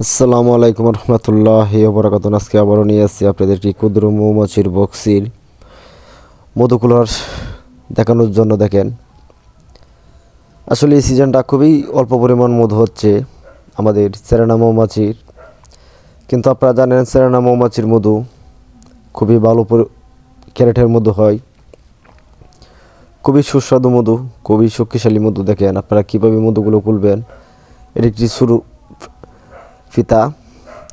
আসসালামু আলাইকুম রহমতুল্লাহি ওয়া বারাকাতুহু। আজকে আবারও নিয়ে আসছি আপনাদেরকে ক্ষুদ্র মৌমাছির বক্সির মধুকুলার দেখানোর জন্য। দেখেন, আসলে এই সিজনটা খুবই অল্প পরিমাণ মধু হচ্ছে আমাদের সেরেনা মৌমাছির, কিন্তু আপনারা জানেন সেরেনা মৌমাছির মধু খুবই ভালো ক্যারেটের মধু হয়, খুবই সুস্বাদু মধু, খুবই শক্তিশালী মধু। দেখেন আপনারা কীভাবে মধুগুলো খুলবেন। এটি একটি শুরু ফিতা,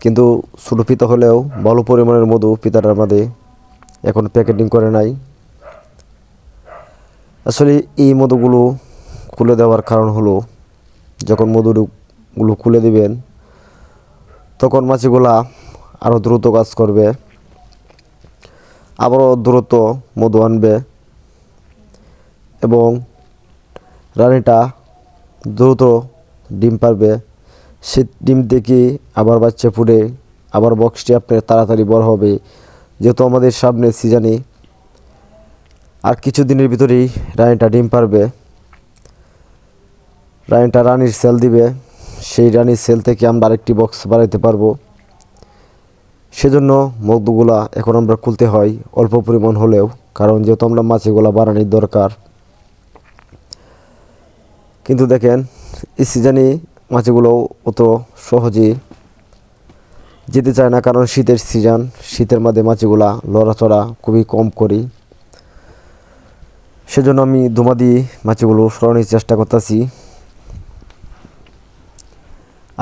কিন্তু ছোটো ফিতা হলেও ভালো পরিমাণের মধু ফিতাটার মধ্যে এখন প্যাকেটিং করে নাই। আসলে এই মধুগুলো খুলে দেওয়ার কারণ হলো, যখন মধুগুলো খুলে দিবেন তখন মাছিগুলা আরও দ্রুত কাজ করবে, আবারও দ্রুত মধু আনবে এবং রানীটা দ্রুত ডিম পারবে। সে ডিম থেকে আবার বাচ্চা ফুটে আবার বক্সটি আপনার তাড়াতাড়ি বড় হবে, যেহেতু আমাদের সামনের সিজনে আর কিছু দিনের ভিতরেই রানীটা ডিম পারবে। রানীটা রানীর সেল দিবে, সেই রানীর সেল থেকে আমরা আরেকটি বক্স বানাইতে পারবো। সেজন্য মধুগুলা এখন আমরা খুলতে হয় অল্প পরিমাণ হলেও, কারণ যেহেতু আমরা মাছিগুলা বানানোর দরকার। কিন্তু দেখেন এই সিজনে মাছগুলো অত সহজে যেতে চায় না, কারণ শীতের সিজন, শীতের মধ্যে মাছগুলা লড়াচড়া খুবই কম করি। সেজন্য আমি ধুমা দিয়ে মাছগুলো সরানোর চেষ্টা করতেছি।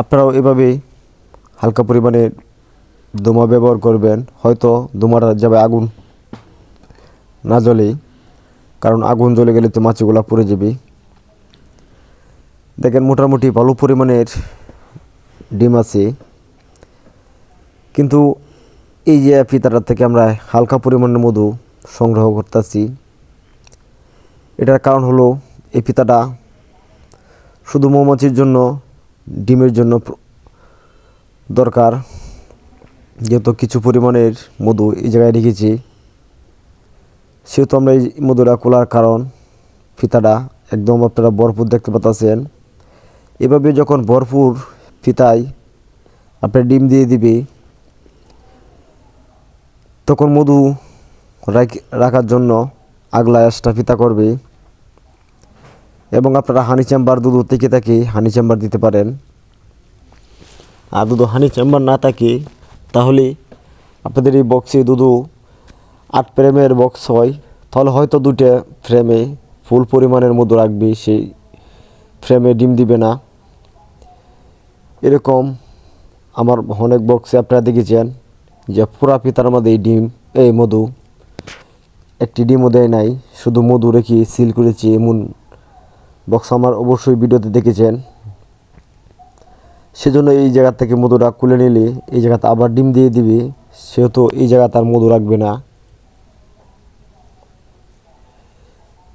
আপনারাও এভাবে হালকা পরিমাণে ধুমা ব্যবহার করবেন। হয়তো ধুমাটা যাবে আগুন না জ্বলে, কারণ আগুন জ্বলে গেলে তো মাছগুলা পুড়ে যাবে। দেখেন মোটামুটি ভালো পরিমাণের ডিম আছে, কিন্তু এই যে ফিতাটার থেকে আমরা হালকা পরিমাণের মধু সংগ্রহ করতেছি, এটার কারণ হলো এই ফিতাটা শুধু মৌমাছির জন্য, ডিমের জন্য দরকার। যেহেতু কিছু পরিমাণের মধু এই জায়গায় রেখেছি, সেহেতু আমরা এই মধুটা খোলার কারণ ফিতাটা একদম আপনারা ভরপুর দেখতে পাচ্ছেন। এভাবে যখন ভরপুর ফিতায় আপনার ডিম দিয়ে দিবে, তখন মধু রাখার জন্য আগলা এক্সট্রা ফিতা করবে। এবং আপনারা হানি চেম্বার দুধ থেকে থাকে হানি চেম্বার দিতে পারেন। আর দুধ হানি চেম্বার না থাকে তাহলে আপনাদের এই বক্সে দুধু 8 ফ্রেমের বক্স হয়, তাহলে হয়তো 2টা ফ্রেমে ফুল পরিমাণের মধু রাখবে, সেই ফ্রেমে ডিম দিবে না। এরকম আমার অনেক বক্সে আপনারা দেখেছেন যে পুরা ফিতার মধ্যে এই মধু একটি ডিমও দেয় নাই, শুধু মধু রেখে সিল করেছি। এমন বক্স আমার অবশ্যই ভিডিওতে দেখেছেন। সেজন্য এই জায়গা থেকে মধুটা খুলে নিলে এই জায়গাতে আবার ডিম দিয়ে দিবে, সেহেতু এই জায়গা তার মধু রাখবে না।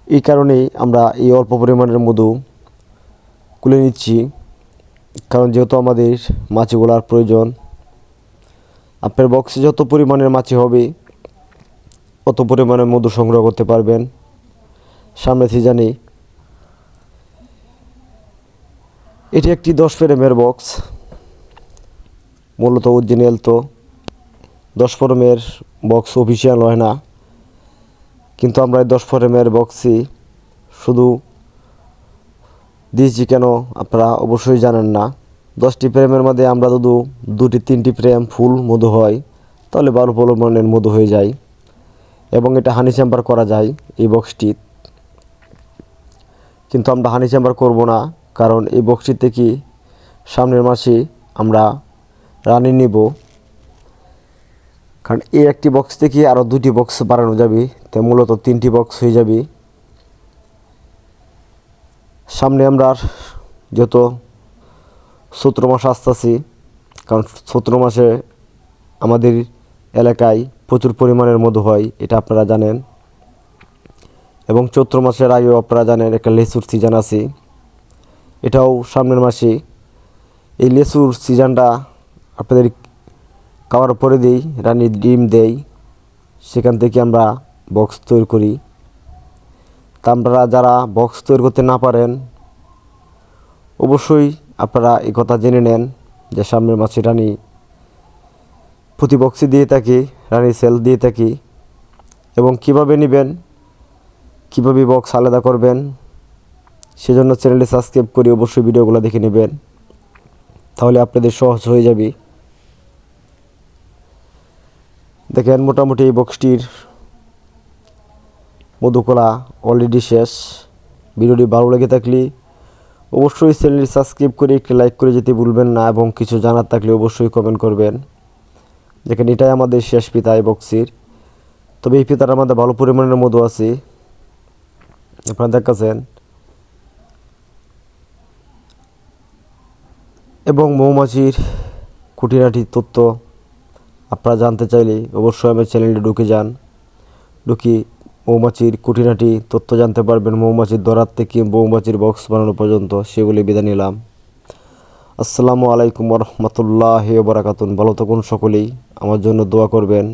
এই কারণেই আমরা এই অল্প পরিমাণের মধু খুলে নিচ্ছি, কারণ যেহেতু আমাদের মাছিগুলার প্রয়োজন। আপনার বক্সে যত পরিমাণের মাছি হবে অত পরিমাণের মধু সংগ্রহ করতে পারবেন সামনে সিজনে। এটি একটি 10 ফ্রেমের বক্স, মূলত অরিজিনাল তো 10 ফ্রেমের বক্স অফিসিয়াল হয় না, কিন্তু আমরা 10 ফ্রেমের বক্সই শুধু দিয়েছি কেন আপনারা অবশ্যই জানেন না। 10টি ফ্রেমের মধ্যে আমরা শুধু 2-3টি ফ্রেম ফুল মধু হয়, তাহলে 12 পরিমাণের মধু হয়ে যায় এবং এটা হানি চেম্বার করা যায় এই বক্সটি। কিন্তু আমরা হানি চেম্বার করব না, কারণ এই বক্সটি থেকে সামনের মাসে আমরা রানী নিব। কারণ এই একটি বক্স থেকে আরও 2টি বক্স বাড়ানো যাবে, তাই মূলত 3টি বক্স হয়ে যাবে। সামনে আমরা যত চৈত্র মাস আসতেছি, কারণ চৈত্র মাসে আমাদের এলাকায় প্রচুর পরিমাণের মধু হয়, এটা আপনারা জানেন। এবং চৈত্র মাসের আগেও আপনারা জানেন একটা লেচুর সিজন আছে, এটাও সামনের মাসে। এই লেচুর সিজনটা আপনাদের খাওয়ার পরে দিই, রানী ডিম দেয়, সেখান থেকে আমরা বক্স তৈরি করি। তা আপনারা যারা বক্স তৈরি করতে না পারেন অবশ্যই আপনারা এই কথা জেনে নেন যে সামনের মাছি রানী প্রতি বক্সে দিয়ে থাকি, রানী সেল দিয়ে থাকি। এবং কিভাবে নেবেন, কীভাবে বক্স আলাদা করবেন, সেজন্য চ্যানেলটি সাবস্ক্রাইব করে অবশ্যই ভিডিওগুলো দেখে নেবেন, তাহলে আপনাদের সহজ হয়ে যাবে। দেখেন মোটামুটি এই বক্সটির মধুকলা অলরেডি শেষ। ভিডিওটি ভালো লেগে থাকলে অবশ্যই চ্যানেলটি সাবস্ক্রাইব করে একটি লাইক করে যেতে ভুলবেন না, এবং কিছু জানার থাকলে অবশ্যই কমেন্ট করবেন। দেখেন এটাই আমাদের শেষ ফিতা এই বক্সির। তবে এই ফিতার আমাদের ভালো পরিমাণের মধু আছে, আপনারা দেখাচ্ছেন। এবং মৌমাছির খুঁটিনাটি তথ্য আপনারা জানতে চাইলে অবশ্যই আমার চ্যানেলটি ঢুকি মৌমাছির খুঁটিনাটি তথ্য জানতে পারবেন। মৌমাছির ধরার থেকে মৌমাছির বক্স বানানো পর্যন্ত সেগুলি বিদায় নিলাম। আসসালামু আলাইকুম ওয়া রাহমাতুল্লাহি ওয়া বারাকাতুহু। ভালো থাকুন সকলেই, আমার জন্য দোয়া করবেন।